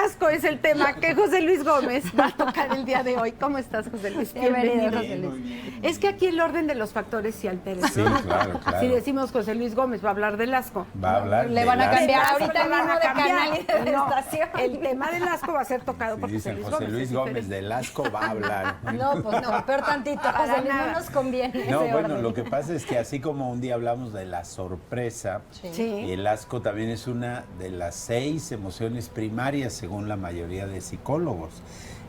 asco es el tema que José Luis Gómez va a tocar el día de hoy. ¿Cómo estás, José Luis? Bienvenido, José Luis. Es que aquí el orden de los factores se altera. Sí, claro. Si decimos José Luis Gómez, va a hablar del asco. Va a hablar. Le van a cambiar ahorita mismo mismo de canal y de estación. El tema del asco va a ser tocado por Dicen José Luis Gómez del asco va a hablar. No, pues no, peor tantito, José Luis, no nos conviene No, ese bueno, orden. lo que pasa es que así como un día hablamos de la sorpresa, Sí. el asco también es una de las 6 emociones primarias, según la mayoría de psicólogos,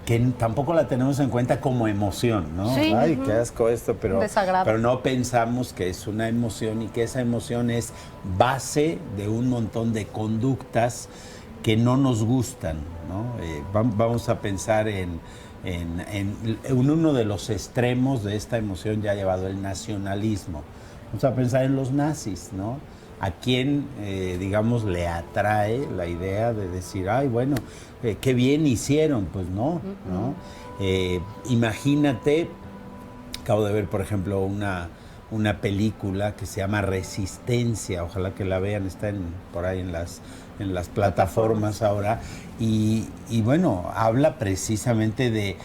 que tampoco la tenemos en cuenta como emoción, ¿no? Sí. Ay, qué asco esto, pero Desagrado. no pensamos que es una emoción y que esa emoción es base de un montón de conductas que no nos gustan, ¿no? Vamos a pensar en uno de los extremos de esta emoción ya llevado el nacionalismo. Vamos a pensar en los nazis, ¿no? ¿A quién, digamos, le atrae la idea de decir, ay, bueno, qué bien hicieron? Pues no, ¿no? Imagínate, acabo de ver, por ejemplo, una película que se llama Resistencia, ojalá que la vean, está por ahí en las plataformas ahora, y bueno, habla precisamente de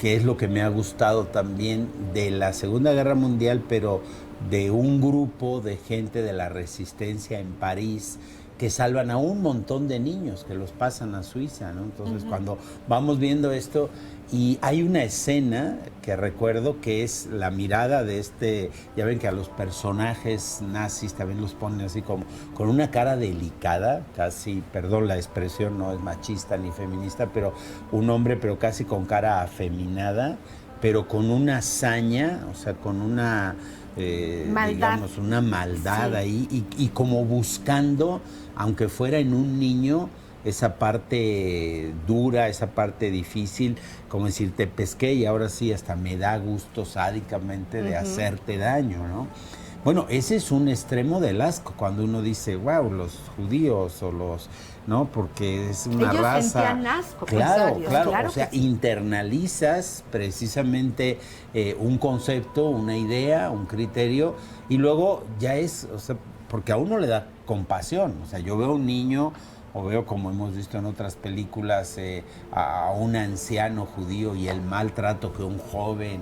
qué es lo que me ha gustado también de la Segunda Guerra Mundial, pero de un grupo de gente de la resistencia en París que salvan a un montón de niños que los pasan a Suiza, ¿no? Entonces, cuando vamos viendo esto, y hay una escena que recuerdo que es la mirada de ya ven que a los personajes nazis también los ponen así como con una cara delicada, casi, perdón la expresión, no es machista ni feminista, pero un hombre, pero casi con cara afeminada, pero con una hazaña, o sea, con una digamos, una maldad ahí y como buscando, aunque fuera en un niño, esa parte dura, esa parte difícil, como decir, te pesqué y ahora sí hasta me da gusto sádicamente de hacerte daño, ¿no? Bueno, ese es un extremo del asco, cuando uno dice, wow, los judíos o los... ¿no? Porque es una Ellos raza... sentían asco, claro, claro o sea, que sí. internalizas precisamente un concepto, una idea, un criterio, y luego ya es, o sea, porque a uno le da compasión, o sea, yo veo a un niño, o veo, como hemos visto en otras películas, a un anciano judío y el maltrato que un joven,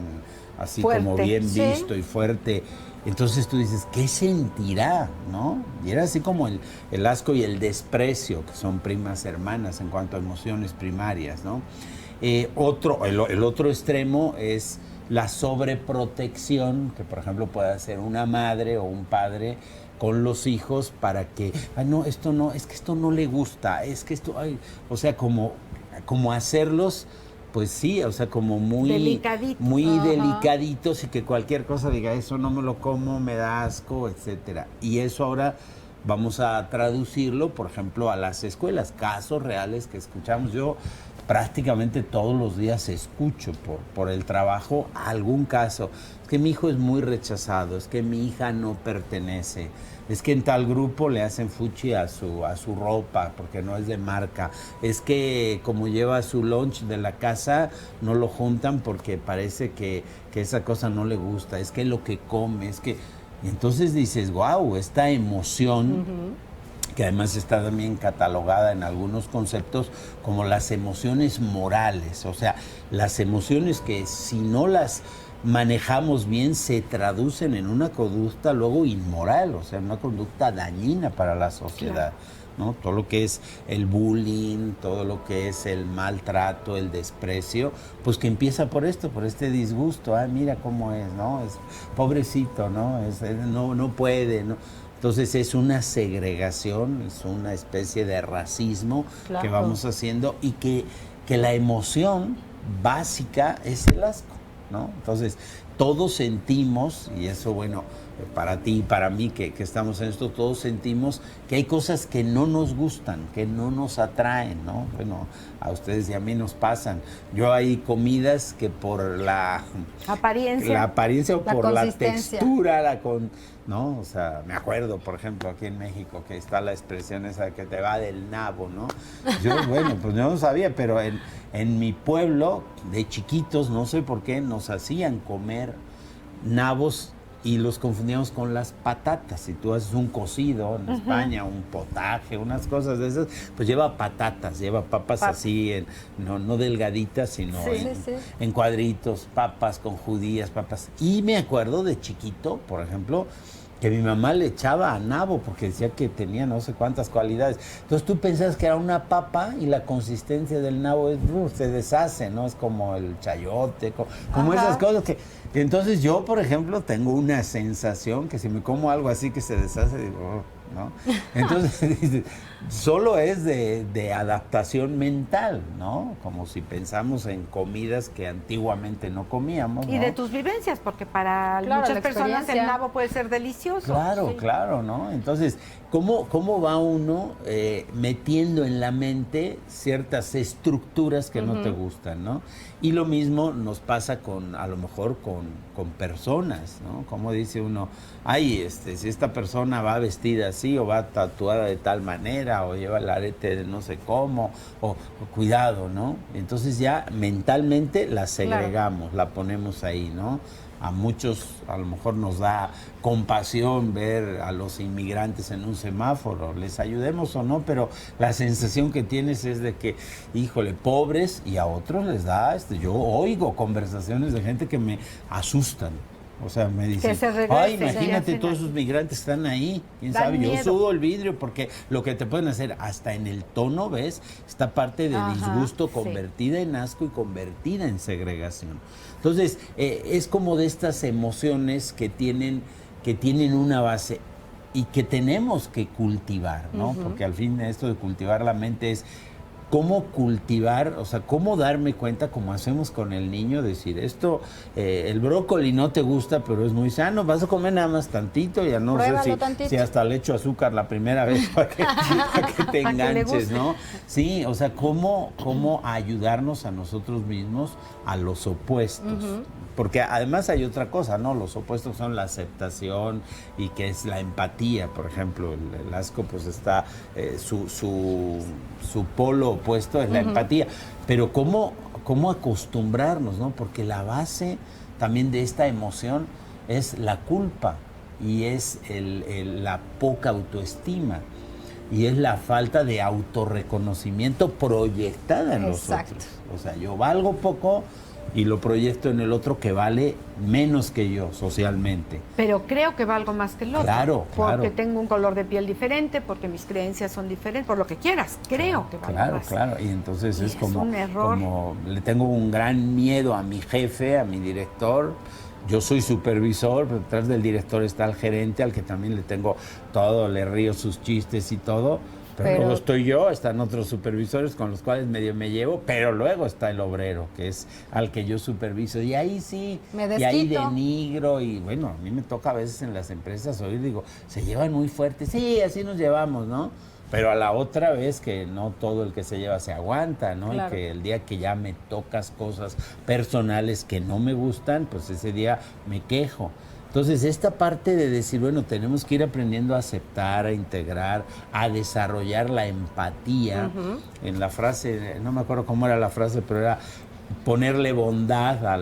así Fuerte, como bien sí. visto y fuerte... Entonces tú dices, ¿qué sentirá? ¿No? Y era así como el asco y el desprecio, que son primas hermanas en cuanto a emociones primarias, ¿no? El otro extremo es la sobreprotección, que por ejemplo puede hacer una madre o un padre con los hijos para que, no, esto no, es que esto no le gusta, es que esto, o sea, como hacerlos... Pues sí, o sea, como muy delicaditos y que cualquier cosa diga, eso no me lo como, me da asco, etcétera. Y eso ahora vamos a traducirlo, por ejemplo, a las escuelas, casos reales que escuchamos. Yo prácticamente todos los días escucho por el trabajo algún caso. Es que mi hijo es muy rechazado, es que mi hija no pertenece. Es que en tal grupo le hacen fuchi a su ropa porque no es de marca. Es que como lleva su lunch de la casa, no lo juntan porque parece que esa cosa no le gusta. Es que lo que come, es que... Y entonces dices, wow, esta emoción, que además está también catalogada en algunos conceptos como las emociones morales. O sea, las emociones que si no las manejamos bien se traducen en una conducta luego inmoral, o sea, una conducta dañina para la sociedad, ¿no? Todo lo que es el bullying, todo lo que es el maltrato, el desprecio, pues que empieza por esto, por este disgusto. Mira cómo es, ¿no? Es pobrecito, ¿no? No puede, ¿no? Entonces es una segregación, es una especie de racismo que vamos haciendo y que la emoción básica es el asco, ¿no? Entonces, todos sentimos, y eso, bueno, para ti y para mí que estamos en esto, todos sentimos que hay cosas que no nos gustan, que no nos atraen, ¿no? Bueno, a ustedes y a mí nos pasan. Yo hay comidas que por la apariencia o por la textura, ¿no? O sea, me acuerdo, por ejemplo, aquí en México, que está la expresión esa que te va del nabo, ¿no? Yo, bueno, pues yo no sabía, pero en mi pueblo, de chiquitos, no sé por qué, nos hacían comer nabos y los confundíamos con las patatas. Si tú haces un cocido en España, un potaje, unas cosas de esas, pues lleva patatas, lleva papas así, no delgaditas, sino en cuadritos, papas con judías, papas. Y me acuerdo de chiquito, por ejemplo, que mi mamá le echaba a nabo porque decía que tenía no sé cuántas cualidades. Entonces tú pensabas que era una papa y la consistencia del nabo se deshace, ¿no? Es como el chayote, como esas cosas que... Entonces yo, por ejemplo, tengo una sensación que si me como algo así que se deshace, digo, oh, ¿no? Entonces, solo es de adaptación mental, ¿no? Como si pensamos en comidas que antiguamente no comíamos, ¿no? Y de tus vivencias, porque para muchas personas el nabo puede ser delicioso. Claro, claro, ¿no? Entonces, ¿cómo va uno metiendo en la mente ciertas estructuras que no te gustan, ¿no? Y lo mismo nos pasa a lo mejor con personas, ¿no? Como dice uno, ay, si esta persona va vestida así o va tatuada de tal manera o lleva el arete de no sé cómo, o cuidado, ¿no? Entonces ya mentalmente la segregamos, la ponemos ahí, ¿no? A muchos a lo mejor nos da compasión ver a los inmigrantes en un semáforo, les ayudemos o no, pero la sensación que tienes es de que, híjole, pobres, y a otros les da, yo oigo conversaciones de gente que me asustan. O sea, me dicen, ay, imagínate todos esos migrantes que están ahí, quién sabe, yo subo el vidrio porque lo que te pueden hacer, hasta en el tono, ¿ves? Esta parte de disgusto convertida en asco y convertida en segregación. Entonces, es como de estas emociones que tienen una base y que tenemos que cultivar, ¿no? Porque al fin esto de cultivar la mente es cómo cultivar, o sea, cómo darme cuenta, como hacemos con el niño, decir, esto, el brócoli no te gusta, pero es muy sano, vas a comer nada más tantito, ya no sé si hasta le echo azúcar la primera vez para que te enganches, ¿no? Sí, o sea, cómo ayudarnos a nosotros mismos a los opuestos. Porque además hay otra cosa, ¿no? Los opuestos son la aceptación y que es la empatía, por ejemplo. El asco, pues está, su polo opuesto es la empatía. Pero ¿cómo acostumbrarnos, no? Porque la base también de esta emoción es la culpa y es la poca autoestima. Y es la falta de autorreconocimiento proyectada en los otros. O sea, yo valgo poco y lo proyecto en el otro que vale menos que yo socialmente. Pero creo que valgo más que el otro. Claro, porque tengo un color de piel diferente, porque mis creencias son diferentes, por lo que quieras, creo que valgo más. Claro, y entonces es como un error. Como le tengo un gran miedo a mi jefe, a mi director. Yo soy supervisor, pero detrás del director está el gerente, al que también le tengo todo, le río sus chistes y todo. Pero luego estoy yo, están otros supervisores con los cuales medio me llevo, pero luego está el obrero, que es al que yo superviso. Y ahí sí, y ahí denigro. Y bueno, a mí me toca a veces en las empresas oír, digo, se llevan muy fuerte. Sí, así nos llevamos, ¿no? Pero a la otra vez que no todo el que se lleva se aguanta, ¿no? Claro. Y que el día que ya me tocas cosas personales que no me gustan, pues ese día me quejo. Entonces, esta parte de decir, bueno, tenemos que ir aprendiendo a aceptar, a integrar, a desarrollar la empatía. En la frase, no me acuerdo cómo era la frase, pero era ponerle bondad a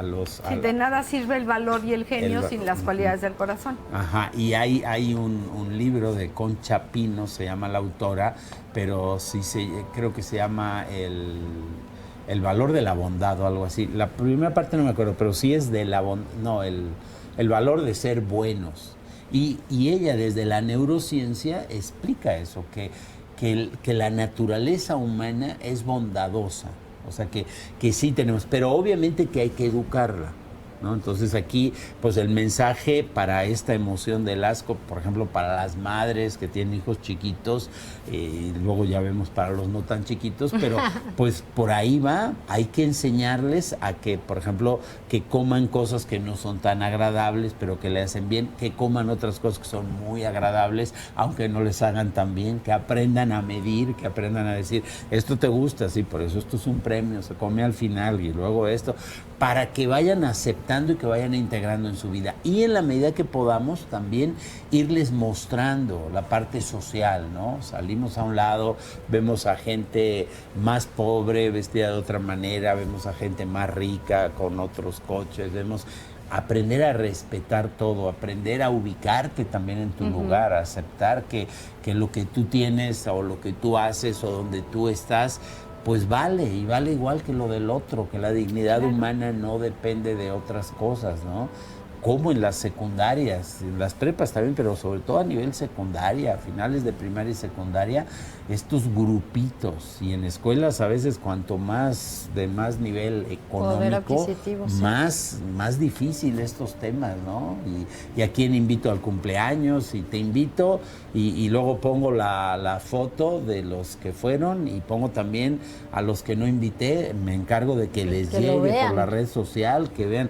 los... de nada sirve el valor y el genio sin las cualidades del corazón. Ajá, y hay un libro de Concha Pino, se llama la autora, pero sí creo que se llama el valor de la bondad o algo así. La primera parte no me acuerdo, pero sí es de la bondad, no, el valor de ser buenos. Y ella desde la neurociencia explica eso, que la naturaleza humana es bondadosa. O sea, que sí tenemos, pero obviamente que hay que educarla, ¿no? Entonces aquí, pues el mensaje para esta emoción del asco, por ejemplo, para las madres que tienen hijos chiquitos, luego ya vemos para los no tan chiquitos, pero pues por ahí va, hay que enseñarles a que, por ejemplo, que coman cosas que no son tan agradables, pero que le hacen bien, que coman otras cosas que son muy agradables, aunque no les hagan tan bien, que aprendan a medir, que aprendan a decir, esto te gusta, sí, por eso esto es un premio, se come al final, y luego esto, para que vayan aceptando y que vayan integrando en su vida. Y en la medida que podamos también irles mostrando la parte social, ¿no? Salimos a un lado, vemos a gente más pobre vestida de otra manera, vemos a gente más rica con otros coches, vemos aprender a respetar todo, aprender a ubicarte también en tu lugar, a aceptar que lo que tú tienes o lo que tú haces o donde tú estás, pues vale, y vale igual que lo del otro, que la dignidad humana no depende de otras cosas, ¿no? Como en las secundarias, en las prepas también, pero sobre todo a nivel secundaria, a finales de primaria y secundaria, estos grupitos, y en escuelas a veces cuanto más de más nivel económico, más difícil estos temas, ¿no? Y a quién invito al cumpleaños, y te invito, y luego pongo la foto de los que fueron, y pongo también a los que no invité, me encargo de que les llegue por la red social, que vean.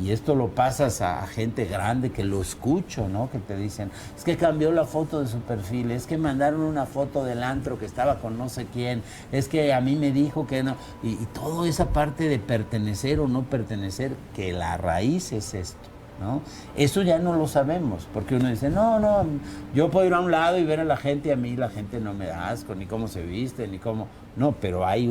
Y esto lo pasas a gente grande que lo escucho, ¿no? Que te dicen, es que cambió la foto de su perfil, es que mandaron una foto del antro que estaba con no sé quién, es que a mí me dijo que no. Y toda esa parte de pertenecer o no pertenecer, que la raíz es esto, ¿no? Eso ya no lo sabemos, porque uno dice, no, yo puedo ir a un lado y ver a la gente, y a mí la gente no me da asco, ni cómo se viste, ni cómo. No, pero hay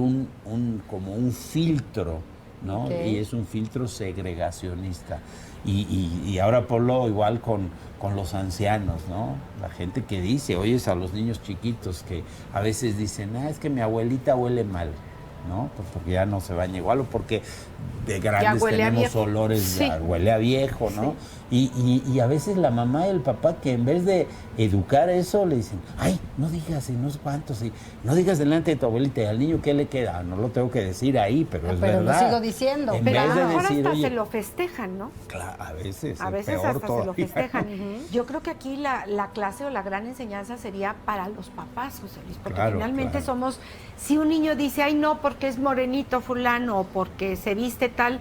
como un filtro, ¿no? Okay. Y es un filtro segregacionista. Y ahora ponlo igual con los ancianos, ¿no? La gente que dice, oyes a los niños chiquitos que a veces dicen, es que mi abuelita huele mal, ¿no? Pues porque ya no se baña igual, o porque de grandes tenemos olores, huele a viejo, ¿no? Sí. Y a veces la mamá y el papá, que en vez de educar eso, le dicen, ay, no digas, y no sé cuántos, y no digas delante de tu abuelita, y al niño, ¿qué le queda? No lo tengo que decir ahí, pero es verdad. Pero lo sigo diciendo. Pero a lo mejor hasta se lo festejan, ¿no? Claro, a veces hasta se lo festejan. Yo creo que aquí la clase o la gran enseñanza sería para los papás, José Luis, porque finalmente somos, si un niño dice, ay, no, porque es morenito fulano, o porque se viste tal,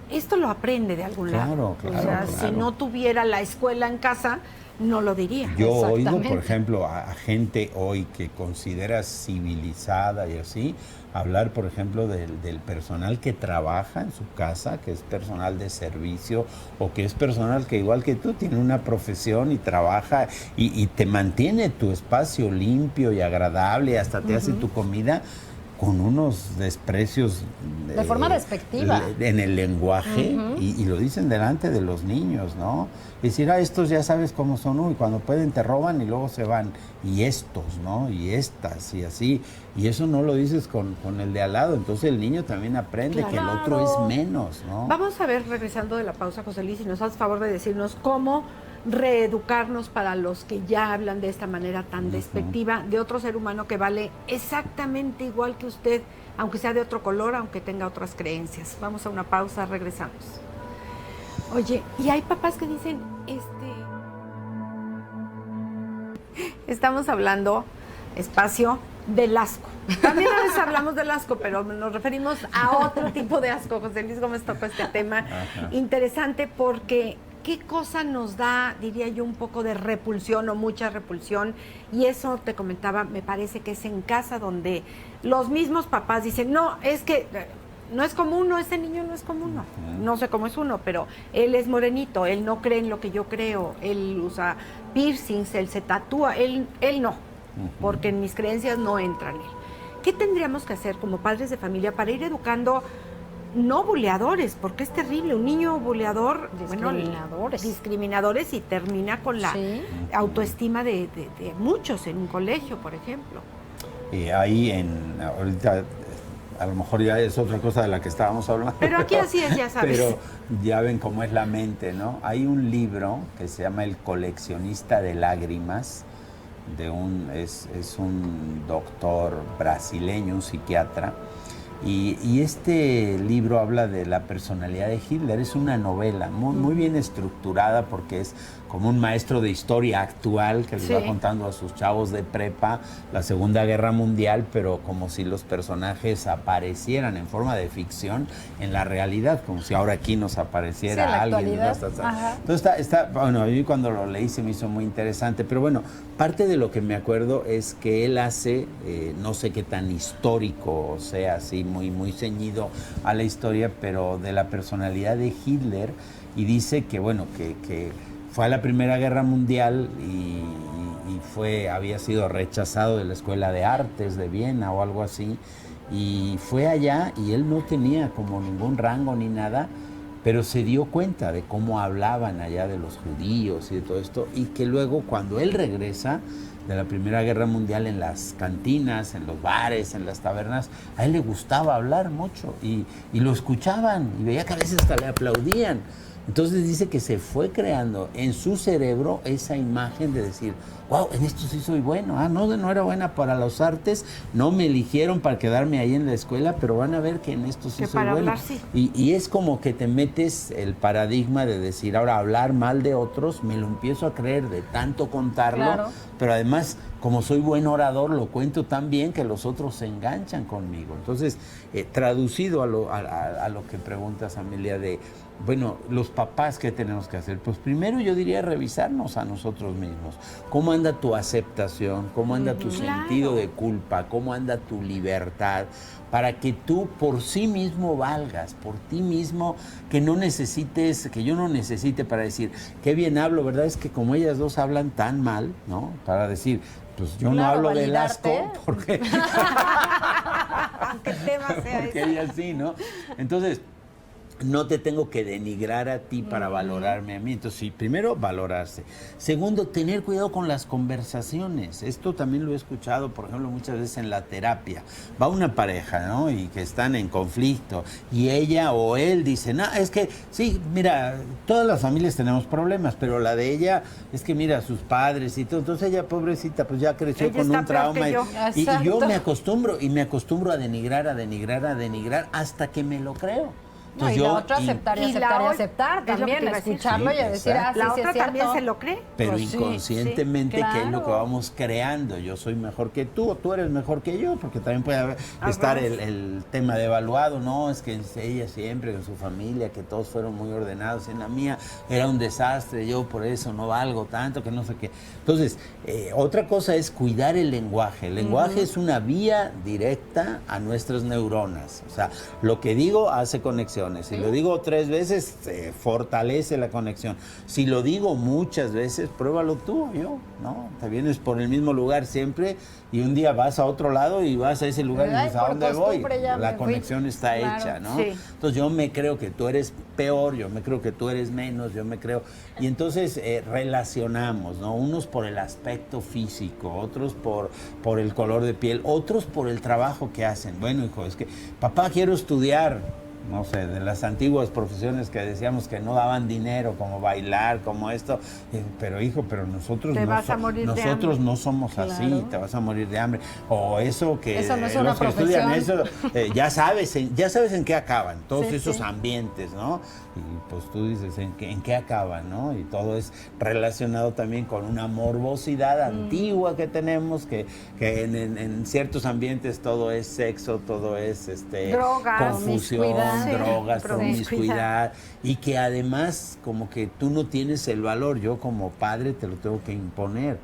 esto lo aprende de algún lado. O sea, si no tuviera la escuela en casa, no lo diría. Yo he oído, por ejemplo, a gente hoy que considera civilizada y así, hablar, por ejemplo, del personal que trabaja en su casa, que es personal de servicio, o que es personal que igual que tú tiene una profesión y trabaja y te mantiene tu espacio limpio y agradable, hasta te hace tu comida, con unos desprecios de forma despectiva en el lenguaje, y lo dicen delante de los niños, ¿no? Decir, estos ya sabes cómo son, y cuando pueden te roban y luego se van, y estos, ¿no? Y estas, y así, y eso no lo dices con el de al lado, entonces el niño también aprende que el otro es menos, ¿no? Vamos a ver, regresando de la pausa, José Luis, si nos haces favor de decirnos cómo reeducarnos para los que ya hablan de esta manera tan despectiva de otro ser humano que vale exactamente igual que usted, aunque sea de otro color, aunque tenga otras creencias. Vamos a una pausa, regresamos. Oye, y hay papás que dicen, estamos hablando, espacio, del asco. También a veces hablamos del asco, pero nos referimos a otro tipo de asco. José Luis Gómez tocó este tema interesante porque ¿qué cosa nos da, diría yo, un poco de repulsión o mucha repulsión? Y eso te comentaba, me parece que es en casa donde los mismos papás dicen, no, es que no es como uno, ese niño no es como uno. No sé cómo es uno, pero él es morenito, él no cree en lo que yo creo, él usa piercings, él se tatúa, él no, porque en mis creencias no entra en él. ¿Qué tendríamos que hacer como padres de familia para ir educando? No buleadores, porque es terrible, un niño buleador, discriminadores, y termina con la autoestima de muchos en un colegio, por ejemplo. Y ahí ahorita a lo mejor ya es otra cosa de la que estábamos hablando. Pero aquí así es, ya sabes. Pero ya ven cómo es la mente, ¿no? Hay un libro que se llama El coleccionista de lágrimas, es un doctor brasileño, un psiquiatra. Y este libro habla de la personalidad de Hitler. Es una novela muy bien estructurada, porque es como un maestro de historia actual que les va contando a sus chavos de prepa la Segunda Guerra Mundial, pero como si los personajes aparecieran en forma de ficción en la realidad, como si ahora aquí nos apareciera alguien. Entonces bueno, a mí cuando lo leí se me hizo muy interesante, pero bueno, parte de lo que me acuerdo es que él hace, no sé qué tan histórico, o sea, así muy ceñido a la historia, pero de la personalidad de Hitler, y dice que bueno, que fue a la Primera Guerra Mundial y había sido rechazado de la Escuela de Artes de Viena o algo así, y fue allá y él no tenía como ningún rango ni nada, pero se dio cuenta de cómo hablaban allá de los judíos y de todo esto, y que luego cuando él regresa de la Primera Guerra Mundial, en las cantinas, en los bares, en las tabernas, a él le gustaba hablar mucho y lo escuchaban y veía que a veces hasta le aplaudían. Entonces dice que se fue creando en su cerebro esa imagen de decir, wow, en esto sí soy bueno. No era buena para los artes, no me eligieron para quedarme ahí en la escuela, pero van a ver que en esto sí que soy para bueno. hablar, sí. Y es como que te metes el paradigma de decir, ahora hablar mal de otros, me lo empiezo a creer de tanto contarlo, Claro. pero además, como soy buen orador, lo cuento tan bien que los otros se enganchan conmigo. Entonces, traducido a lo que preguntas, Amelia, de, bueno, los papás, ¿qué tenemos que hacer? Pues primero yo diría revisarnos a nosotros mismos. ¿Cómo anda tu aceptación? ¿Cómo anda tu sentido de culpa? ¿Cómo anda tu libertad? Para que tú por sí mismo valgas, por ti mismo, que no necesites, que yo no necesite para decir, qué bien hablo, ¿verdad? Es que como ellas dos hablan tan mal, ¿no? Para decir, pues yo no hablo del asco, porque Aunque el tema sea porque ese. ella sí, ¿no? Entonces, no te tengo que denigrar a ti para valorarme a mí. Entonces, sí, primero, valorarse. Segundo, tener cuidado con las conversaciones. Esto también lo he escuchado, por ejemplo, muchas veces en la terapia. Va una pareja, ¿no? Y que están en conflicto. Y ella o él dicen, es que, sí, mira, todas las familias tenemos problemas, pero la de ella es que, mira, sus padres y todo. Entonces ella, pobrecita, pues ya creció Ella con está un peor que trauma. yo. Y yo Exacto. me acostumbro a denigrar, hasta que me lo creo. No, y la otra aceptar y y la aceptar y o- aceptar es lo que también, te iba a decir. escucharlo Sí, y a decir, exacto. La sí, sí otra es cierto. también se lo cree. Pero Pues sí, inconscientemente, sí, que es lo que claro. vamos creando. Yo soy mejor que tú, o tú eres mejor que yo, porque también puede estar el tema de evaluado, no, es que ella siempre, con su familia, que todos fueron muy ordenados, en la mía era un desastre, yo por eso no valgo tanto, que no sé qué. Entonces, otra cosa es cuidar el lenguaje. El lenguaje es una vía directa a nuestras neuronas. O sea, lo que digo hace conexiones. Si lo digo 3 veces, fortalece la conexión. Si lo digo muchas veces, pruébalo tú o yo, ¿no? Te vienes por el mismo lugar siempre y un día vas a otro lado y vas a ese lugar y Ay, dices, ¿a por dónde voy? costumbre ya La me fui. conexión está Claro. hecha, ¿no? Sí. Entonces yo me creo que tú eres peor, yo me creo que tú eres menos, yo me creo... Y entonces relacionamos, ¿no? Unos por el aspecto físico, otros por el color de piel, otros por el trabajo que hacen. Bueno, hijo, es que, papá, quiero estudiar, no sé, de las antiguas profesiones que decíamos que no daban dinero, como bailar, como esto, pero hijo, pero nosotros Te vas a morir de nosotros hambre. no somos así, Claro. te vas a morir de hambre. O eso que Eso no es los una que estudian eso, profesión. ya sabes en qué acaban, todos Sí, esos sí. ambientes, ¿no? Y pues tú dices, ¿en qué acaban, no? Y todo es relacionado también con una morbosidad antigua que tenemos, que en ciertos ambientes todo es sexo, todo es Drogas, confusión, promiscuidad. drogas, Sí, promiscuidad, y que además como que tú no tienes el valor, yo como padre te lo tengo que imponer.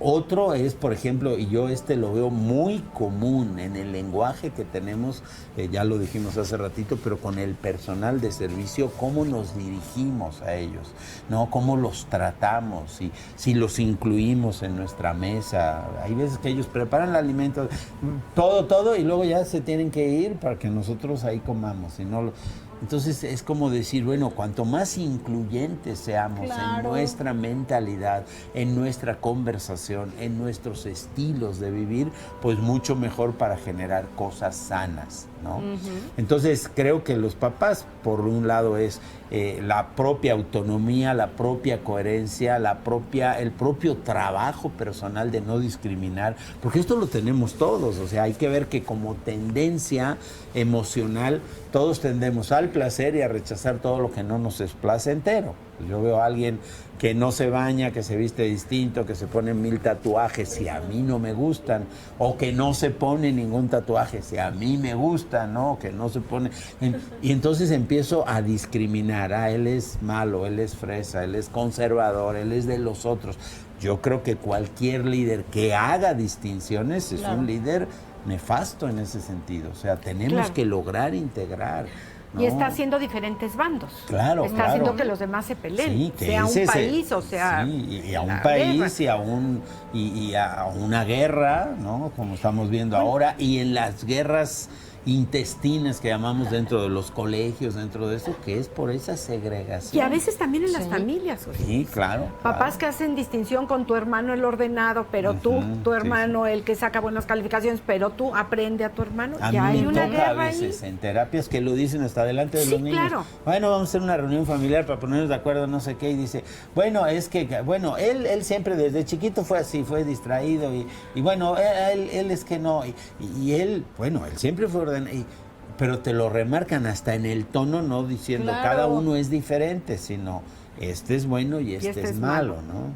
Otro es, por ejemplo, y yo lo veo muy común en el lenguaje que tenemos, ya lo dijimos hace ratito, pero con el personal de servicio, cómo nos dirigimos a ellos, ¿no? Cómo los tratamos, si los incluimos en nuestra mesa. Hay veces que ellos preparan el alimento, todo, y luego ya se tienen que ir para que nosotros ahí comamos, y no lo... Entonces es como decir, bueno, cuanto más incluyentes seamos en Claro. nuestra mentalidad, en nuestra conversación, en nuestros estilos de vivir, pues mucho mejor para generar cosas sanas, ¿no? Entonces creo que los papás, por un lado, es la propia autonomía, la propia coherencia, el propio trabajo personal de no discriminar, porque esto lo tenemos todos, o sea, hay que ver que como tendencia emocional, todos tendemos al placer y a rechazar todo lo que no nos es placentero. Yo veo a alguien que no se baña, que se viste distinto, que se pone 1000 tatuajes si a mí no me gustan, o que no se pone ningún tatuaje si a mí me gustan, ¿no? Que no se pone... Y entonces empiezo a discriminar. Él es malo, él es fresa, él es conservador, él es de los otros. Yo creo que cualquier líder que haga distinciones es un líder nefasto en ese sentido. O sea, tenemos que lograr integrar. Y está haciendo diferentes bandos. Claro, está claro. haciendo que los demás se peleen. Sí, que sea un ese país, o sea. Sí, y a un la país guerra. y a una guerra, ¿no? Como estamos viendo ahora. Y en las guerras intestinas que llamamos dentro de los colegios, dentro de eso, que es por esa segregación. Y a veces también en las familias, José. Sí, claro. Papás que hacen distinción con tu hermano el ordenado, pero tú, tu hermano el que saca buenas calificaciones, pero tú aprende a tu hermano. A ya mí hay me una toca guerra a veces ahí. en terapias que lo dicen hasta delante de los niños. Claro. Bueno, vamos a hacer una reunión familiar para ponernos de acuerdo, no sé qué, y dice, bueno, es que, bueno, él siempre desde chiquito fue así, fue distraído, y bueno, él es que no, y él, bueno, él siempre fue ordenado, pero te lo remarcan hasta en el tono, no diciendo cada uno es diferente, sino este es bueno y este es malo, ¿no?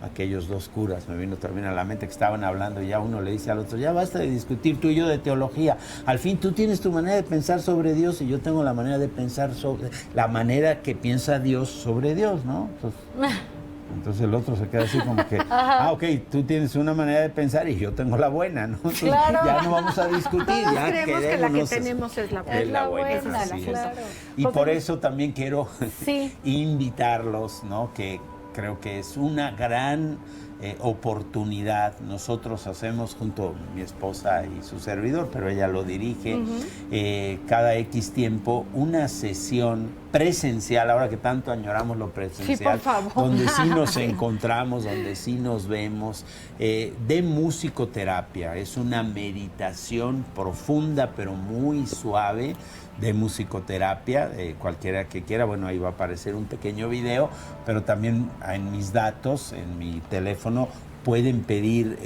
Aquellos dos curas, me vino también a la mente, que estaban hablando y ya uno le dice al otro, ya basta de discutir tú y yo de teología, al fin tú tienes tu manera de pensar sobre Dios y yo tengo la manera de pensar sobre, la manera que piensa Dios sobre Dios, ¿no? Entonces el otro se queda así como que, ok, tú tienes una manera de pensar y yo tengo la buena, ¿no? Entonces, ya no vamos a discutir. Todos ya creemos que la que tenemos es la buena. Es la buena, claro. Y por eso también quiero Sí. invitarlos, ¿no? Que creo que es una gran oportunidad. Nosotros hacemos junto a mi esposa y su servidor, pero ella lo dirige, cada X tiempo, una sesión presencial, ahora que tanto añoramos lo presencial, sí, por favor. donde sí nos encontramos, donde sí nos vemos, de musicoterapia. Es una meditación profunda, pero muy suave, de musicoterapia, cualquiera que quiera, bueno, ahí va a aparecer un pequeño video, pero también en mis datos, en mi teléfono, pueden pedir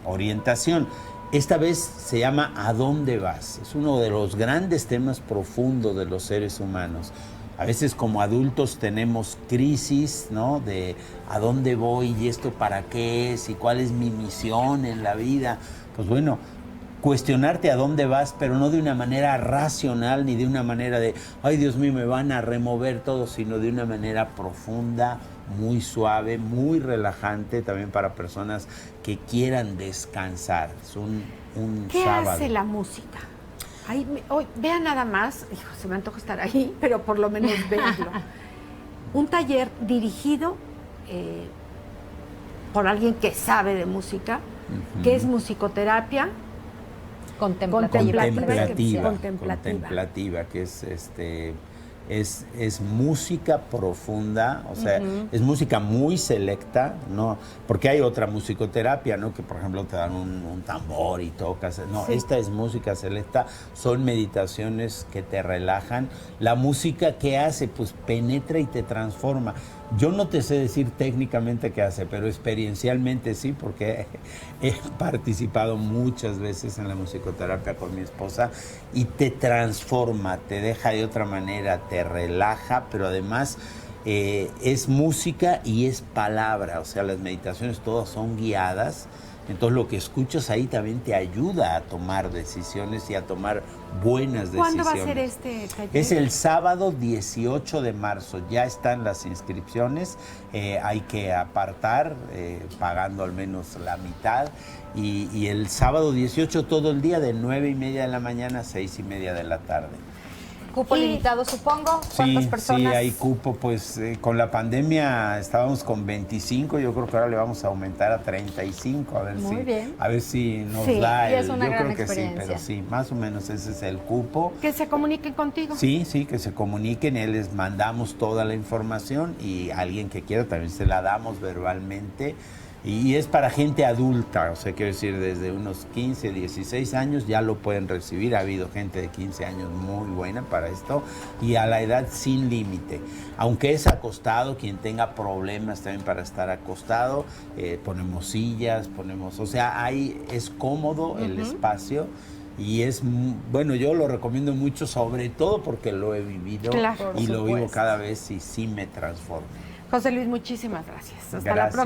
orientación. Esta vez se llama ¿A dónde vas? Es uno de los grandes temas profundos de los seres humanos. A veces como adultos tenemos crisis, ¿no? De ¿a dónde voy? ¿Y esto para qué es? ¿Y cuál es mi misión en la vida? Pues bueno, cuestionarte a dónde vas, pero no de una manera racional, ni de una manera de, ay Dios mío, me van a remover todo, sino de una manera profunda, muy suave, muy relajante, también para personas que quieran descansar. Es un ¿Qué sábado. hace la música? Ahí, vean nada más, hijo, se me antoja estar ahí, pero por lo menos verlo. Un taller dirigido por alguien que sabe de música, que es musicoterapia contemplativa, que es música profunda, o sea, es música muy selecta, ¿no? Porque hay otra musicoterapia, ¿no? Que por ejemplo te dan un tambor y tocas, no, esta es música selecta, son meditaciones que te relajan. La música, ¿qué hace? Pues penetra y te transforma. Yo no te sé decir técnicamente qué hace, pero experiencialmente sí, porque he participado muchas veces en la musicoterapia con mi esposa y te transforma, te deja de otra manera, te relaja, pero además es música y es palabra, o sea, las meditaciones todas son guiadas. Entonces lo que escuchas ahí también te ayuda a tomar decisiones y a tomar buenas decisiones. ¿Cuándo va a ser este taller? Es el sábado 18 de marzo, ya están las inscripciones, hay que apartar pagando al menos la mitad y el sábado 18 todo el día de 9:30 de la mañana a 6:30 de la tarde. Cupo limitado, supongo. ¿Cuántas personas? Sí, hay cupo. Pues con la pandemia estábamos con 25, yo creo que ahora le vamos a aumentar a 35, a ver si nos da y es una gran yo creo que sí, pero sí, más o menos ese es el cupo. Que se comuniquen contigo. Sí, que se comuniquen, les mandamos toda la información y alguien que quiera también se la damos verbalmente. Y es para gente adulta, o sea, quiero decir, desde unos 15, 16 años ya lo pueden recibir. Ha habido gente de 15 años muy buena para esto y a la edad sin límite. Aunque es acostado, quien tenga problemas también para estar acostado, ponemos sillas, o sea, ahí es cómodo el espacio. Y es, bueno, yo lo recomiendo mucho, sobre todo porque lo he vivido y lo vivo cada vez y sí me transforma. José Luis, muchísimas gracias. Hasta la próxima.